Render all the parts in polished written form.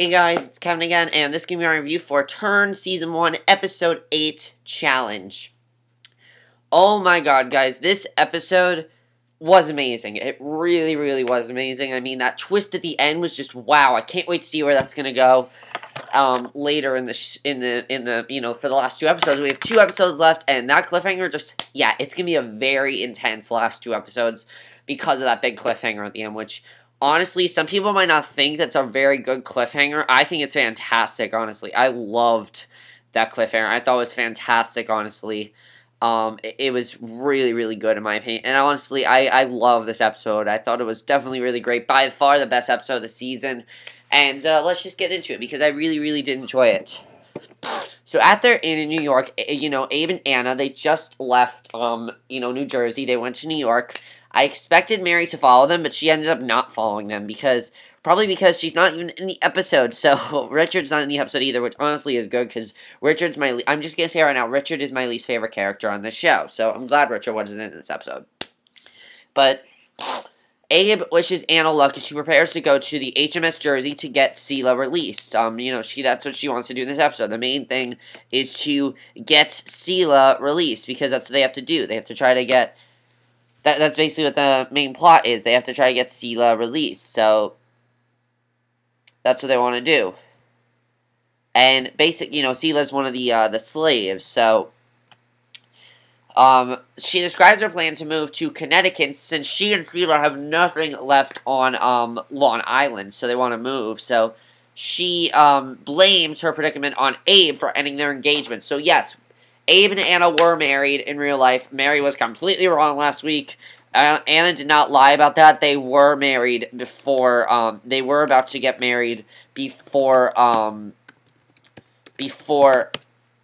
Hey guys, it's Kevin again, and this is going to be our review for Turn Season 1, Episode 8 Challenge. Oh my god, guys, this episode was amazing. It really, really was amazing. I mean, that twist at the end was just wow. I can't wait to see where that's going to go later in the for the last two episodes. We have 2 episodes left, and that cliffhanger just, yeah, it's going to be a very intense last 2 episodes because of that big cliffhanger at the end, which... honestly, some people might not think that's a very good cliffhanger. I think it's fantastic, honestly. I loved that cliffhanger. I thought it was fantastic, honestly. It was really, really good, in my opinion. And honestly, I love this episode. I thought it was definitely really great. By far the best episode of the season. And let's just get into it, because I really, really did enjoy it. So at their inn in New York, Abe and Anna, they just left, New Jersey. They went to New York. I expected Mary to follow them, but she ended up not following them probably because she's not even in the episode. So Richard's not in the episode either, which honestly is good because Richard's I'm just gonna say right now, Richard is my least favorite character on this show. So I'm glad Richard wasn't in this episode. But Abe wishes Anna luck as she prepares to go to the HMS Jersey to get Sila released. That's what she wants to do in this episode. The main thing is to get Sila released because that's what they have to do. They have to try to get. That's basically what the main plot is. They have to try to get Sila released. So, that's what they want to do. And Sila's one of the slaves. So, she describes her plan to move to Connecticut since she and Sila have nothing left on, Long Island. So, they want to move. So, she, blames her predicament on Abe for ending their engagement. So, yes, Abe and Anna were married in real life. Mary was completely wrong last week. Anna did not lie about that. They were married before, they were about to get married before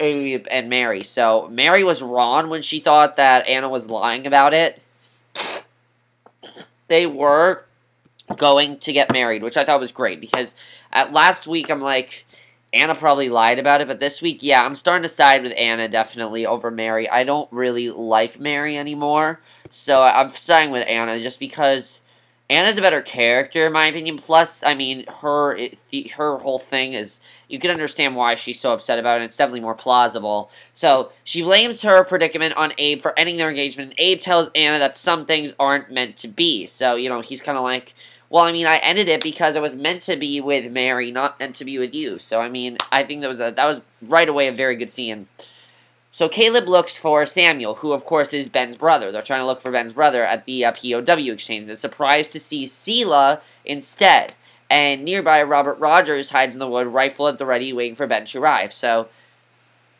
Abe and Mary. So, Mary was wrong when she thought that Anna was lying about it. They were going to get married, which I thought was great, because last week I'm like... Anna probably lied about it, but this week, yeah, I'm starting to side with Anna, definitely, over Mary. I don't really like Mary anymore, so I'm siding with Anna, just because Anna's a better character, in my opinion. Plus, I mean, her whole thing is, you can understand why she's so upset about it, and it's definitely more plausible. So, she blames her predicament on Abe for ending their engagement, and Abe tells Anna that some things aren't meant to be. So, he's kind of like... well, I mean, I ended it because I was meant to be with Mary, not meant to be with you. So, I mean, I think that was right away a very good scene. So, Caleb looks for Samuel, who, of course, is Ben's brother. They're trying to look for Ben's brother at the POW exchange. They're surprised to see Sila instead. And nearby, Robert Rogers hides in the wood, rifle at the ready, waiting for Ben to arrive. So...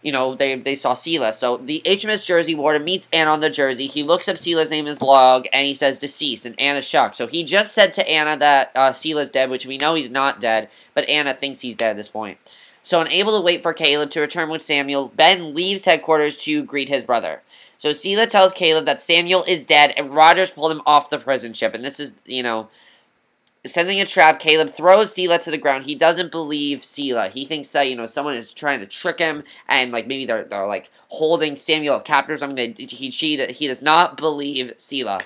they saw Sila. So, the HMS Jersey warden meets Anna on the Jersey. He looks up Sila's name in his log, and he says deceased, and Anna's shocked. So, he just said to Anna that Sila's dead, which we know he's not dead, but Anna thinks he's dead at this point. So, unable to wait for Caleb to return with Samuel, Ben leaves headquarters to greet his brother. So, Sila tells Caleb that Samuel is dead, and Rogers pulled him off the prison ship. And this is, sending a trap. Caleb throws Sila to the ground. He doesn't believe Sila. He thinks that, someone is trying to trick him, and, maybe they're like, holding Samuel captive or something. He does not believe Sila.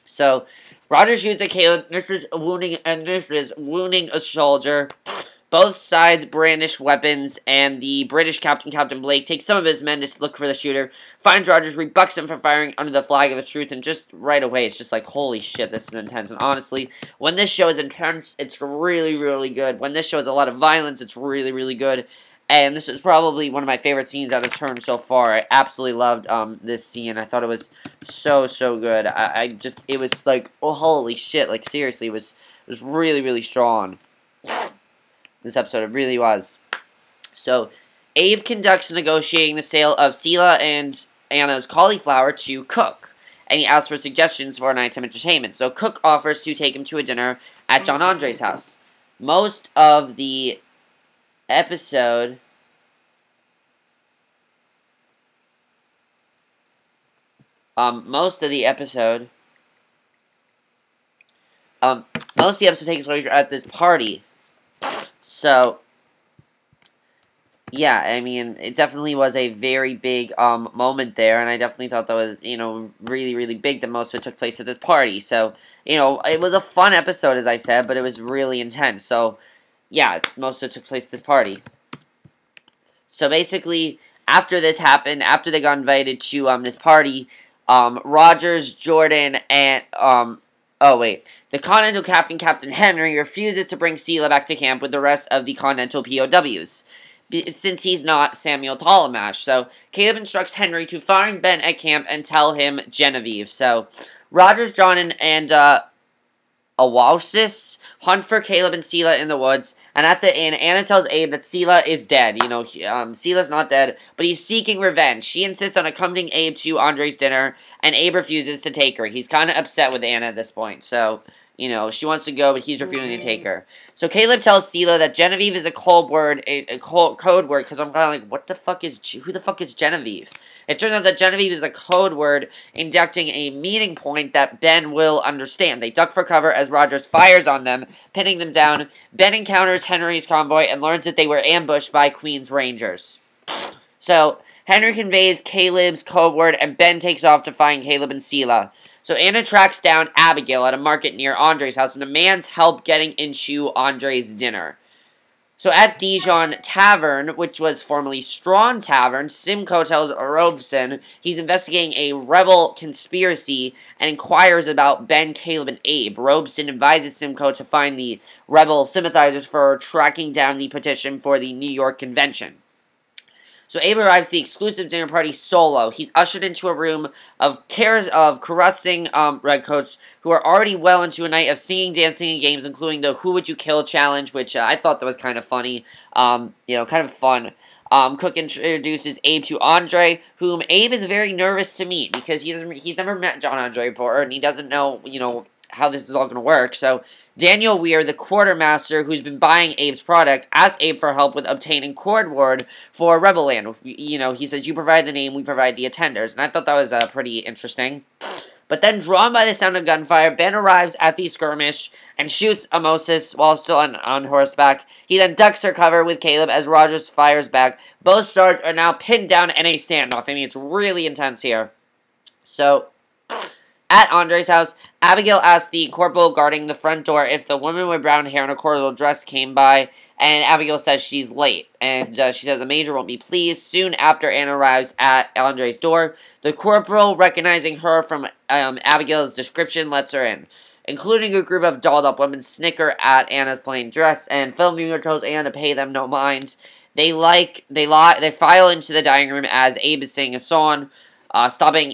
So, Rogers shoots at Caleb. This is wounding a soldier. Both sides brandish weapons, and the British Captain Blake, takes some of his men to look for the shooter, finds Rogers, rebucks him for firing under the flag of the truth, and just right away, it's just like, holy shit, this is intense. And honestly, when this show is intense, it's really, really good. When this show has a lot of violence, it's really, really good. And this is probably one of my favorite scenes out of Turn so far. I absolutely loved this scene. I thought it was so, so good. It was like, oh, holy shit, like, seriously, it was really, really strong. This episode, it really was. So, Abe conducts negotiating the sale of Sila and Anna's cauliflower to Cook, and he asks for suggestions for a nighttime entertainment. So, Cook offers to take him to a dinner at John Andre's house. Most of the episode... most of the episode takes place at this party. So, yeah, I mean, it definitely was a very big moment there, and I definitely thought that was, really, really big that most of it took place at this party. So, it was a fun episode, as I said, but it was really intense. So, yeah, most of it took place at this party. So basically, after this happened, after they got invited to this party, Rogers, Jordan, and oh wait, the Continental captain, Captain Henry, refuses to bring Sila back to camp with the rest of the Continental POWs, since he's not Samuel Talamash. So Caleb instructs Henry to find Ben at camp and tell him Genevieve. So Rogers, John, and Awasis hunt for Caleb and Sila in the woods, and at the inn, Anna tells Abe that Sila is dead. You know, Sila's not dead, but he's seeking revenge. She insists on accompanying Abe to Andre's dinner, and Abe refuses to take her. He's kind of upset with Anna at this point, so, you know, she wants to go, but he's refusing to take her. So Caleb tells Sila that Genevieve is a code word, code word, because I'm kind of like, who the fuck is Genevieve? It turns out that Genevieve is a code word inducting a meeting point that Ben will understand. They duck for cover as Rogers fires on them, pinning them down. Ben encounters Henry's convoy and learns that they were ambushed by Queen's Rangers. So, Henry conveys Caleb's code word, and Ben takes off to find Caleb and Sila. So Anna tracks down Abigail at a market near Andre's house and demands help getting into Andre's dinner. So at Dijon Tavern, which was formerly Strawn Tavern, Simcoe tells Robeson he's investigating a rebel conspiracy and inquires about Ben, Caleb, and Abe. Robeson advises Simcoe to find the rebel sympathizers for tracking down the petition for the New York Convention. So Abe arrives at the exclusive dinner party solo. He's ushered into a room of caressing redcoats who are already well into a night of singing, dancing, and games, including the Who Would You Kill challenge, which I thought that was kind of funny, you know, kind of fun. Cook introduces Abe to Andre, whom Abe is very nervous to meet because he's never met John Andre before, and he doesn't know, you know, how this is all going to work. So Daniel Weir, the quartermaster who's been buying Abe's product, asks Abe for help with obtaining code word for Rebel Land. You know, he says, you provide the name, we provide the attenders. And I thought that was pretty interesting. But then, drawn by the sound of gunfire, Ben arrives at the skirmish and shoots Amosis while still on horseback. He then ducks for cover with Caleb as Rogers fires back. Both stars are now pinned down in a standoff. I mean, it's really intense here. So, at Andre's house, Abigail asks the corporal guarding the front door if the woman with brown hair and a cordial dress came by, and Abigail says she's late, and she says the major won't be pleased. Soon after Anna arrives at Andre's door, the corporal, recognizing her from Abigail's description, lets her in, including a group of dolled-up women snicker at Anna's plain dress, and Phil Mueller tells Anna to pay them no mind. They file into the dining room as Abe is singing a song, stopping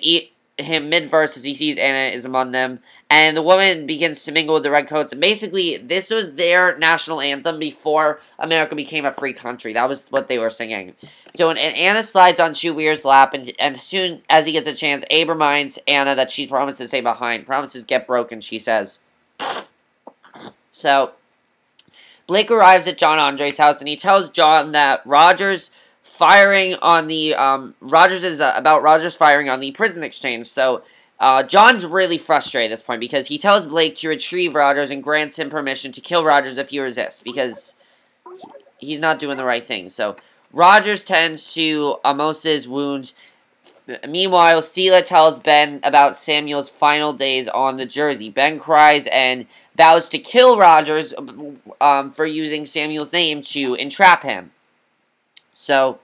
him mid-verse as he sees Anna is among them, and the woman begins to mingle with the redcoats, and basically, this was their national anthem before America became a free country. That was what they were singing. So, and Anna slides onto Weir's lap, and as soon as he gets a chance, Abe reminds Anna that she promised to stay behind. Promises get broken, she says. So, Blake arrives at John Andre's house, and he tells John that Rogers firing on the, about Rogers firing on the prison exchange. So, John's really frustrated at this point because he tells Blake to retrieve Rogers and grants him permission to kill Rogers if he resists because he's not doing the right thing. So, Rogers tends to Amos's wounds. Meanwhile, Sila tells Ben about Samuel's final days on the Jersey. Ben cries and vows to kill Rogers for using Samuel's name to entrap him. So,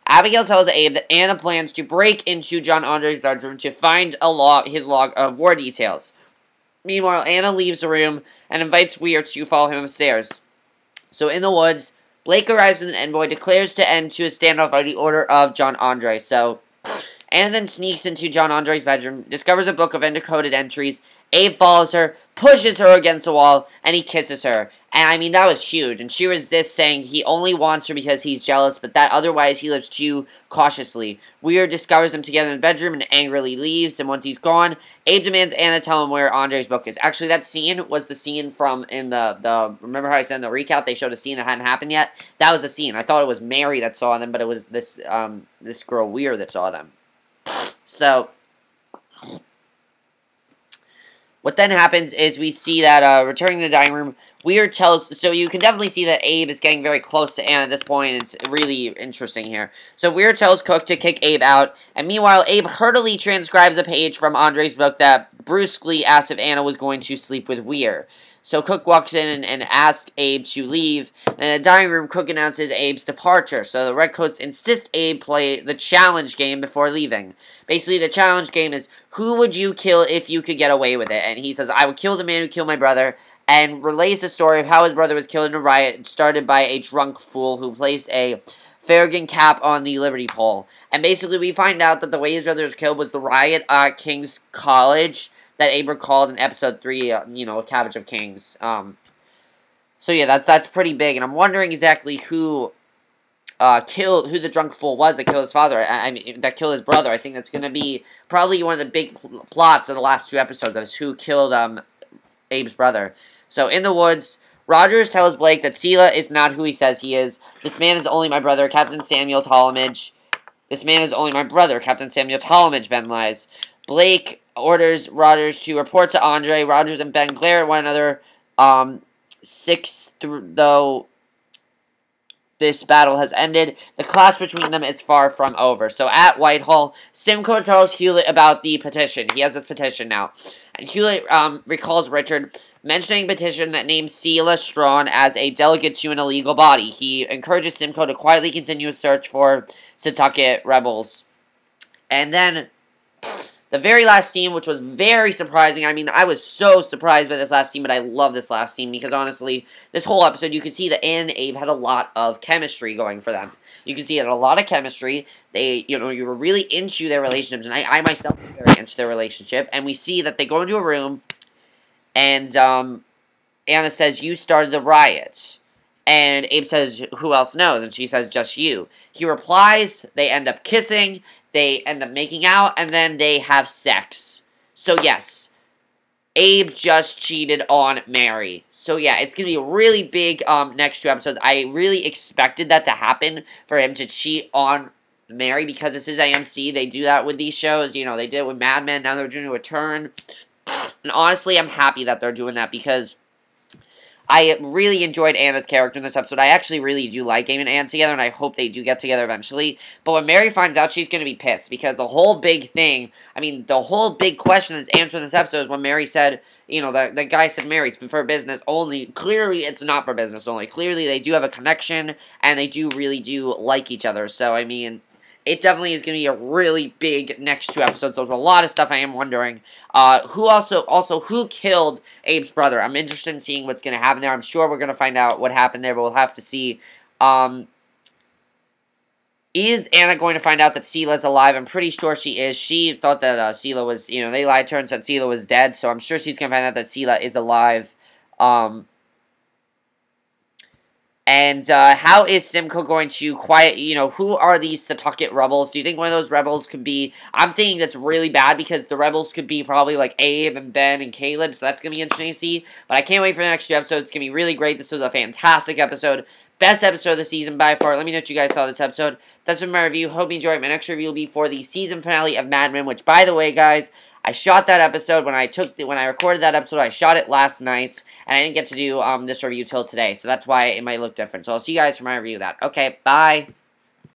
Abigail tells Abe that Anna plans to break into John Andre's bedroom to find his log of war details. Meanwhile, Anna leaves the room and invites Weir to follow him upstairs. So, in the woods, Blake arrives with an envoy, declares to end to a standoff by the order of John Andre. So, Anna then sneaks into John Andre's bedroom, discovers a book of encoded entries. Abe follows her, pushes her against the wall, and he kisses her. And, I mean, that was huge. And she resists, saying he only wants her because he's jealous, but that otherwise he lives too cautiously. Weir discovers them together in the bedroom and angrily leaves, and once he's gone, Abe demands Anna tell him where Andre's book is. Actually, that scene was the scene from in the remember how I said in the recap they showed a scene that hadn't happened yet? That was the scene. I thought it was Mary that saw them, but it was this girl Weir that saw them. So, what then happens is we see that, returning to the dining room, Weir tells, so you can definitely see that Abe is getting very close to Anna at this point. It's really interesting here. So Weir tells Cook to kick Abe out, and meanwhile, Abe hurriedly transcribes a page from Andre's book that brusquely asks if Anna was going to sleep with Weir. So Cook walks in and asks Abe to leave. And in the dining room, Cook announces Abe's departure. So the Redcoats insist Abe play the challenge game before leaving. Basically, the challenge game is, who would you kill if you could get away with it? And he says, I would kill the man who killed my brother, and relays the story of how his brother was killed in a riot started by a drunk fool who placed a Farragut cap on the Liberty Pole. And basically, we find out that the way his brother was killed was the riot at King's College that Abe recalled in episode 3, Cabbage of Kings. So yeah, that's pretty big, and I'm wondering exactly who who the drunk fool was that killed his father. I mean, that killed his brother. I think that's going to be probably one of the big plots of the last 2 episodes, is who killed Abe's brother. So in the woods, Rogers tells Blake that Sila is not who he says he is. This man is only my brother, Captain Samuel Talmadge. This man is only my brother, Captain Samuel Talmadge, Ben lies. Blake orders Rogers to report to Andre. Rogers and Ben glare at one another. Though this battle has ended, the clash between them is far from over. So at Whitehall, Simcoe tells Hewlett about the petition. He has this petition now. And Hewlett recalls Richard mentioning a petition that names Sila Strawn as a delegate to an illegal body. He encourages Simcoe to quietly continue a search for setauket rebels. And then the very last scene, which was very surprising. I mean, I was so surprised by this last scene, but I love this last scene because, honestly, this whole episode, you can see that Anne and Abe had a lot of chemistry going for them. You can see it had a lot of chemistry. They, you were really into their relationships, and I myself was very into their relationship. And we see that they go into a room, and Anna says, you started the riot. And Abe says, who else knows? And she says, just you. He replies, they end up kissing. They end up making out, and then they have sex. So, yes, Abe just cheated on Mary. So, yeah, it's going to be a really big next 2 episodes. I really expected that to happen, for him to cheat on Mary, because this is AMC. They do that with these shows. They did it with Mad Men. Now they're doing it with Turn. And honestly, I'm happy that they're doing that, because I really enjoyed Anna's character in this episode. I actually really do like Abe and Anne together, and I hope they do get together eventually. But when Mary finds out, she's going to be pissed, because the whole big thing, the whole big question that's answered in this episode is when Mary said, the guy said, Mary, it's for business only. Clearly, it's not for business only. Clearly, they do have a connection, and they really do like each other. So, it definitely is going to be a really big next 2 episodes. So there's a lot of stuff I am wondering. Who killed Abe's brother? I'm interested in seeing what's going to happen there. I'm sure we're going to find out what happened there, but we'll have to see. Is Anna going to find out that Sila's alive? I'm pretty sure she is. She thought that Sila was, they lied to her and said Sila was dead. So I'm sure she's going to find out that Sila is alive. And how is Simcoe going to quiet, who are these setauket rebels? Do you think one of those rebels could be, I'm thinking that's really bad, because the rebels could be probably like Abe and Ben and Caleb, so that's going to be interesting to see. But I can't wait for the next 2 episodes. It's going to be really great. This was a fantastic episode. Best episode of the season by far. Let me know what you guys thought of this episode. That's been my review. Hope you enjoyed. My next review will be for the season finale of Mad Men, which, by the way, guys, I shot that episode when I recorded that episode. I shot it last night, and I didn't get to do this review till today, so that's why it might look different. So I'll see you guys for my review of that. Okay, bye.